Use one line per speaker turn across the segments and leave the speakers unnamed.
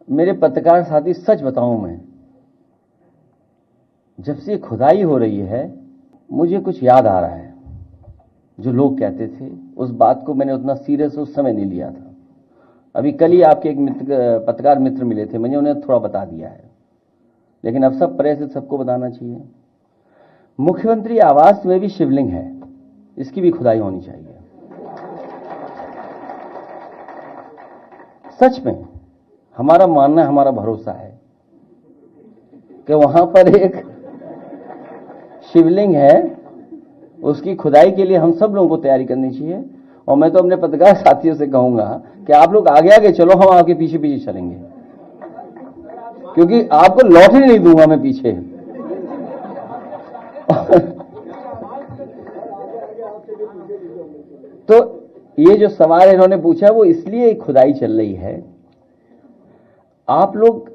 मेरे पत्रकार साथी, सच बताऊं मैं, जब से खुदाई हो रही है मुझे कुछ याद आ रहा है। जो लोग कहते थे उस बात को मैंने उतना सीरियस उस समय नहीं लिया था। अभी कल ही आपके एक पत्रकार मित्र मिले थे, मैंने उन्हें थोड़ा बता दिया है, लेकिन अब सब प्रेस से सबको बताना चाहिए। मुख्यमंत्री आवास में भी शिवलिंग है, इसकी भी खुदाई होनी चाहिए। सच में हमारा मानना, हमारा भरोसा है कि वहां पर एक शिवलिंग है, उसकी खुदाई के लिए हम सब लोगों को तैयारी करनी चाहिए। और मैं तो अपने पत्रकार साथियों से कहूंगा कि आप लोग आगे आगे चलो, हम आपके पीछे पीछे चलेंगे, क्योंकि आपको लॉटरी नहीं दूंगा मैं पीछे। तो ये जो सवाल इन्होंने पूछा वो इसलिए खुदाई चल रही है। आप लोग,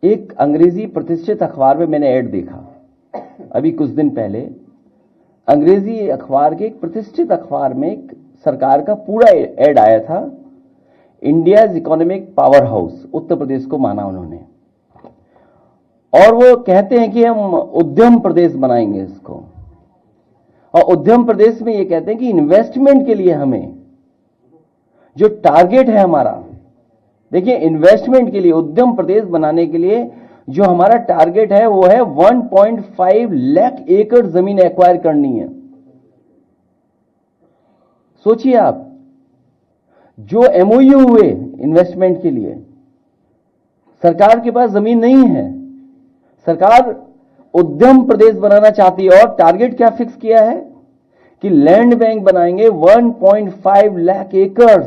एक अंग्रेजी प्रतिष्ठित अखबार में मैंने ऐड देखा अभी कुछ दिन पहले, अंग्रेजी अखबार के एक प्रतिष्ठित अखबार में एक सरकार का पूरा ऐड आया था। India's economic power house, Uttar Pradesh को माना उन्होंने, और वो कहते हैं कि हम उद्यम प्रदेश बनाएंगे इसको। और उद्यम प्रदेश में ये कहते हैं कि इन्वेस्टमेंट के लिए हमें जो टारगेट है हमारा, देखिए इन्वेस्टमेंट के लिए, उद्यम प्रदेश बनाने के लिए जो हमारा टारगेट है वो है 1.5 लाख एकड़ जमीन एक्वायर करनी है। सोचिए आप, जो एमओयू हुए इन्वेस्टमेंट के लिए, सरकार के पास जमीन नहीं है, सरकार उद्यम प्रदेश बनाना चाहती है। और टारगेट क्या फिक्स किया है कि लैंड बैंक बनाएंगे 1.5 लाख एकड़।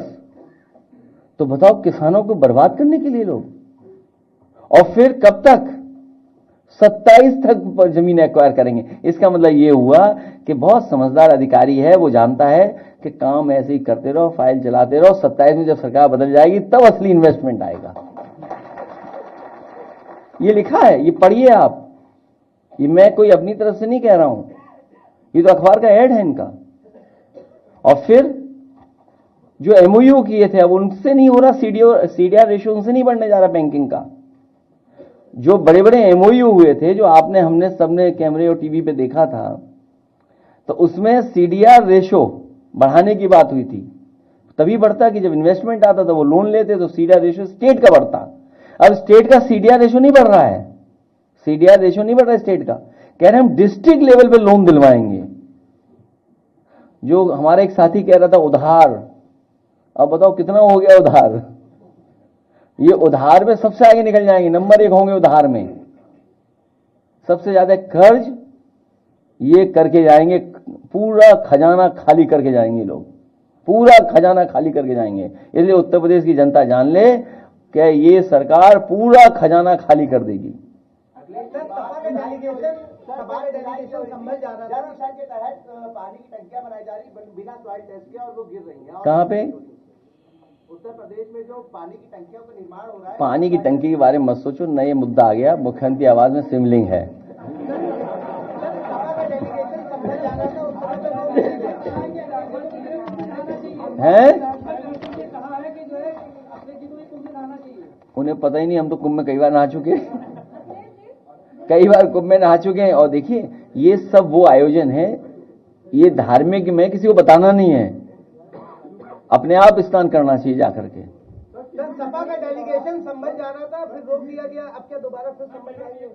तो बताओ, किसानों को बर्बाद करने के लिए लोग, और फिर कब तक? 27 तक जमीन एक्वायर करेंगे। इसका मतलब यह हुआ कि बहुत समझदार अधिकारी है, वो जानता है कि काम ऐसे ही करते रहो, फाइल चलाते रहो, 27 में जब सरकार बदल जाएगी तब असली इन्वेस्टमेंट आएगा। ये लिखा है, ये पढ़िए आप, ये मैं कोई अपनी तरफ से नहीं कह रहा हूं, ये तो अखबार का ऐड है इनका। और फिर जो एमओयू किए थे अब उनसे नहीं हो रहा, सीडीआर रेशियो उनसे नहीं बढ़ने जा रहा बैंकिंग का। जो बड़े बड़े एमओयू हुए थे, जो आपने हमने सबने कैमरे और टीवी पे देखा था, तो उसमें सीडीआर रेशियो बढ़ाने की बात हुई थी। तभी बढ़ता कि जब इन्वेस्टमेंट आता तो वो लोन लेते, तो सीडीआर रेशियो स्टेट का बढ़ता। अब स्टेट का सीडीआर रेशियो नहीं बढ़ रहा है, सीडीआर रेशियो नहीं बढ़ रहा है स्टेट का। कह रहे हम डिस्ट्रिक्ट लेवल पे लोन दिलवाएंगे। जो हमारा एक साथी कह रहा था उधार, अब बताओ कितना हो गया उधार। ये उधार में सबसे आगे निकल जाएंगे, नंबर 1 होंगे उधार में, सबसे ज्यादा कर्ज ये करके जाएंगे, पूरा खजाना खाली करके जाएंगे लोग, पूरा खजाना खाली करके जाएंगे। इसलिए उत्तर प्रदेश की जनता जान ले कि ये सरकार पूरा खजाना खाली कर देगी।
पानी की टंकियां बनाई जा रही बिना सॉइल टेस्ट के और वो गिर रही हैं।
कहां पे?
उत्तर प्रदेश में जो पानी की टंकियों का निर्माण हो रहा है।
पानी की टंकी के बारे में मत सोचो, नए मुद्दा आ गया, मुख्यमंत्री आवास में शिवलिंग है। उन्हें पता ही नहीं, हम तो कुंभ में कई बार नहा चुके, कई बार कुंभ में नहा चुके हैं। और देखिए ये सब वो आयोजन है, ये धार्मिक में किसी को बताना नहीं है, अपने आप स्नान करना चाहिए जाकर के।
सपा का डेलीगेशन संभल जाना था, फिर रोक दिया गया, अब क्या दोबारा फिर संभल जाएंगे?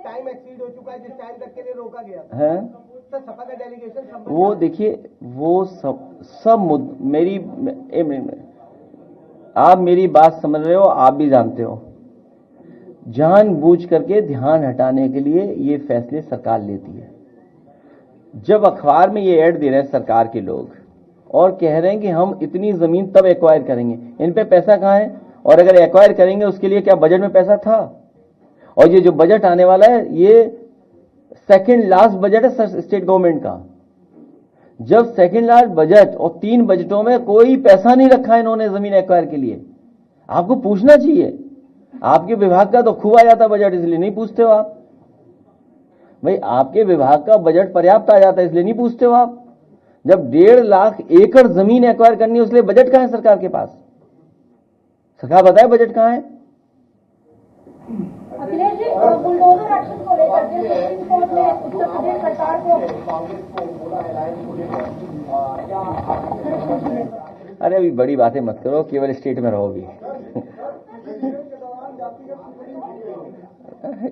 टाइम एक्सीड हो चुका है, जिस टाइम तक के लिए रोका गया
है
सर सपा का डेलीगेशन संभल।
वो देखिए, वो सब मेरी आप मेरी बात समझ रहे हो, आप भी जानते हो, जानबूझ करके ध्यान हटाने के लिए ये फैसले सरकार लेती है। जब अखबार में ये ऐड दे रहे हैं सरकार के लोग और कह रहे हैं कि हम इतनी जमीन तब एक्वायर करेंगे, इन पे पैसा कहां है? और अगर एक्वायर करेंगे उसके लिए क्या बजट में पैसा था? और ये जो बजट आने वाला है ये सेकंड लास्ट बजट है स्टेट गवर्नमेंट का। जब सेकंड लास्ट बजट और 3 बजटों में कोई पैसा नहीं रखा इन्होंने जमीन एक्वायर के लिए, आपको पूछना चाहिए। आपके विभाग का तो खूब आ जाता बजट, इसलिए नहीं पूछते हो आप। भाई आपके विभाग का बजट पर्याप्त आ जाता है, इसलिए नहीं पूछते हो आप। जब 1.5 लाख एकड़ जमीन एक्वायर करनी है, उसलिए बजट कहां है सरकार के पास? सरकार बताए बजट कहां है?
अखिलेश जी, बुलडोजर एक्शन को लेकर के सुप्रीम कोर्ट ने उत्तर प्रदेश सरकार को
अरे अभी बड़ी बातें मत करो, केवल स्टेट में रहो अभी।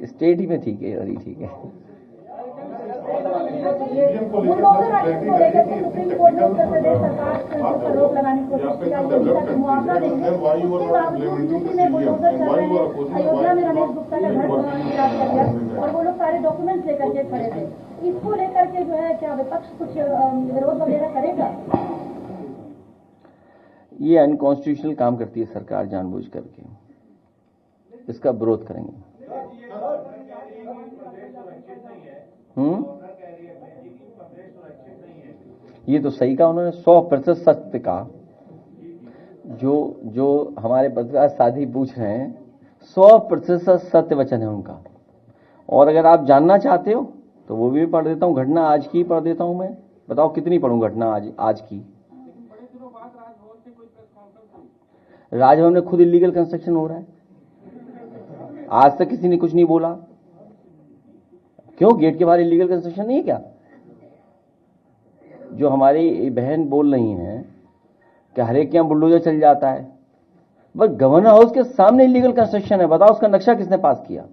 स्टेट ही में ठीक है, अरे ठीक है।
बुलडोजर एक्शन को लेकर के सुप्रीम कोर्ट ने उत्तर प्रदेश सरकार पर रोक लगाने की कोशिश की। अयोध्या का मुआवजा देंगे, उसके बावजूद यूपी में बुलडोजर चल रहे हैं। अयोध्या में रमेश गुप्ता का घर गिरा दिया गया और वो लोग सारे डॉक्यूमेंट्स लेकर के खड़े थे। इसको लेकर के जो है क्या विपक्ष कुछ विरोध वगैरह करेगा?
ये अनकॉन्स्टिट्यूशनल काम करती है सरकार जानबूझ करके, इसका विरोध करेंगे। ये तो सही कहा उन्होंने, 100% सत्य कहा। जो हमारे पत्रकार साथी पूछ रहे हैं, 100% सत्य वचन है उनका। और अगर आप जानना चाहते हो तो वो भी पढ़ देता हूं, घटना आज की पढ़ देता हूं मैं। बताओ कितनी पढ़ूं घटना आज की। राजभवन में खुद इलीगल कंस्ट्रक्शन हो रहा है, आज तक किसी ने कुछ नहीं बोला। क्यों, गेट के बाहर इलीगल कंस्ट्रक्शन नहीं है क्या? जो हमारी बहन बोल रही हैं कि हर एक के यहां बुलडोजर चल जाता है, बस गवर्नर हाउस के सामने इलीगल कंस्ट्रक्शन है। बताओ उसका नक्शा किसने पास किया?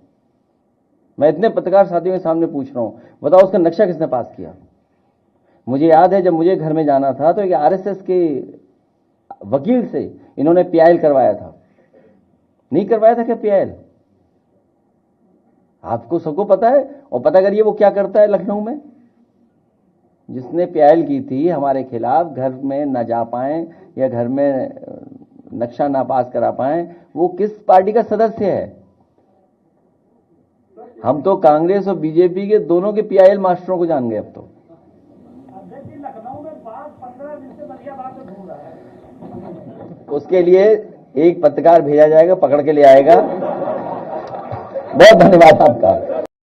मैं इतने पत्रकार साथियों के सामने पूछ रहा हूं, बताओ उसका नक्शा किसने पास किया? मुझे याद है जब मुझे घर में जाना था तो एक आरएसएस के वकील से इन्होंने पीआईएल करवाया था। नहीं करवाया था क्या पीआईएल? आपको सबको पता है। और पता करिए वो क्या करता है लखनऊ में। जिसने पीआईएल की थी हमारे खिलाफ, घर में न जा पाए या घर में नक्शा ना पास करा पाए, वो किस पार्टी का सदस्य है? हम तो कांग्रेस और बीजेपी के दोनों के पीआईएल मास्टरों को जान गए अब तो।
लखनऊ में बात 15 दिन से बढ़िया बात ढूंढ रहा है।
उसके लिए एक पत्रकार भेजा जाएगा, पकड़ के ले आएगा। बहुत धन्यवाद आपका।